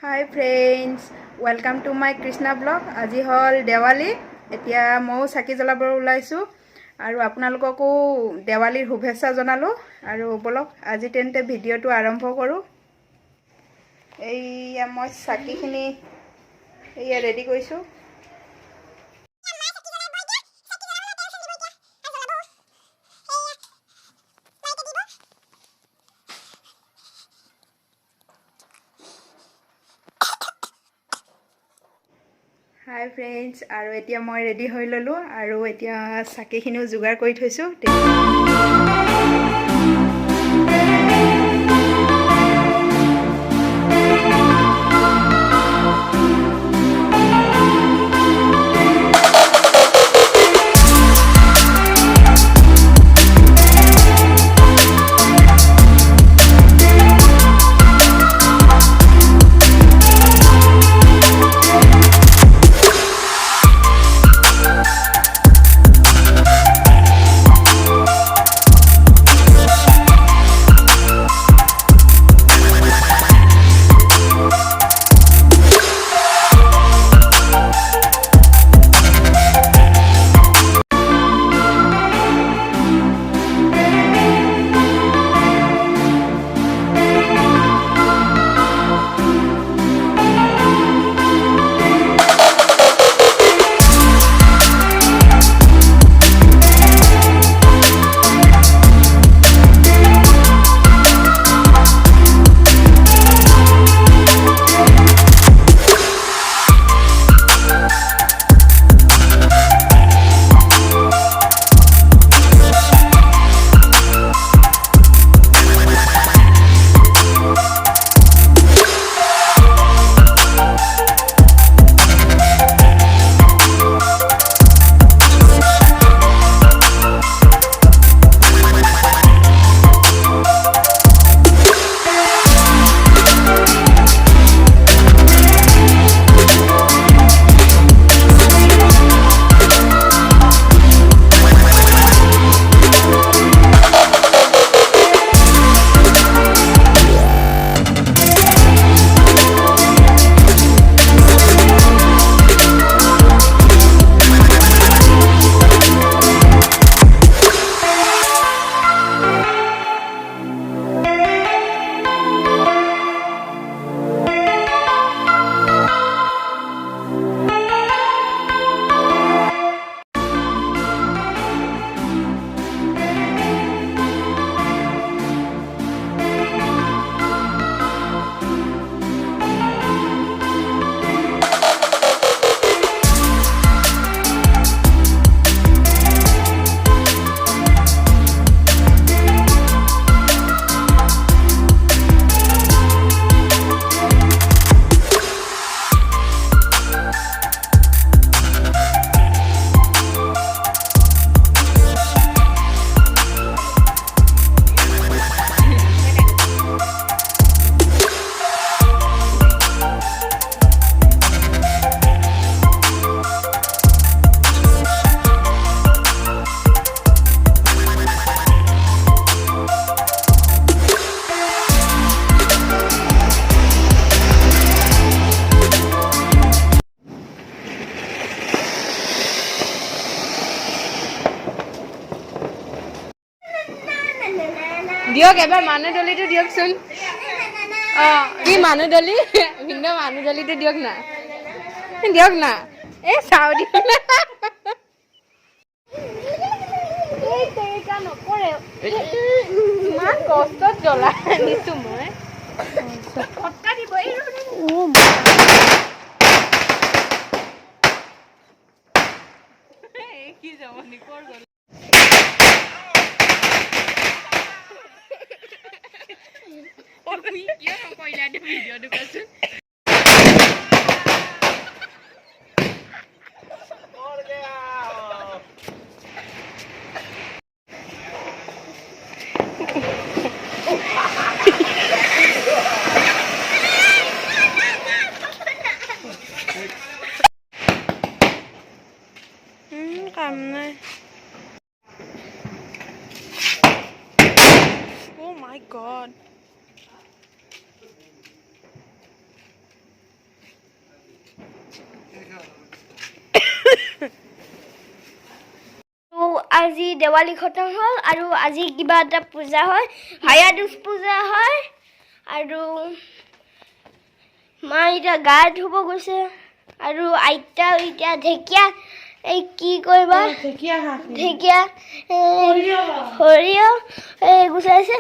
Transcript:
Hi friends, welcome to my Krishna vlog. আজি হল দেৱালী। এতিয়া মই চাকি জ্বলাবৰ ওলাইছো আৰু আপোনালোককো দেৱালীৰ শুভেচ্ছা জনালো আৰু বলক আজি তেন্তে ভিডিঅটো আৰম্ভ কৰো। এইয়া মই চাকিখিনি এইয়া ৰেডি কৰিছো। হাই ফ্ৰেণ্ডছ, আৰু এতিয়া মই ৰেডি হৈ ললো আৰু এতিয়া চাকিখিনিও যোগাৰ কৰি থৈছো। দিয়ক এবাৰ মানুহ দলিটো দিয়কচোন। কি মানুহ দলি ভিন্ন মানুহ দলিটো দিয়ক না, দিয়ক না। এই চাও দিয়ক না, নকৰে ইমান কষ্টত জ্বলাই আনিছো মই। কি জমনি কৰ গল কিয় নকৰিলা ভিডিঅ'টো কৈছো। কাম নাই। Oh my god. আজি দেৱালী খতম হ'ল আৰু আজি কিবা এটা পূজা হয় ভায়া দুজ পূজা হয় আৰু মা এতিয়া গা ধুব গৈছে আৰু আইতা এতিয়া ঢেকীয়া এই কি কৰিবা ঢেকীয়া সৰিয়হ গুচাইছে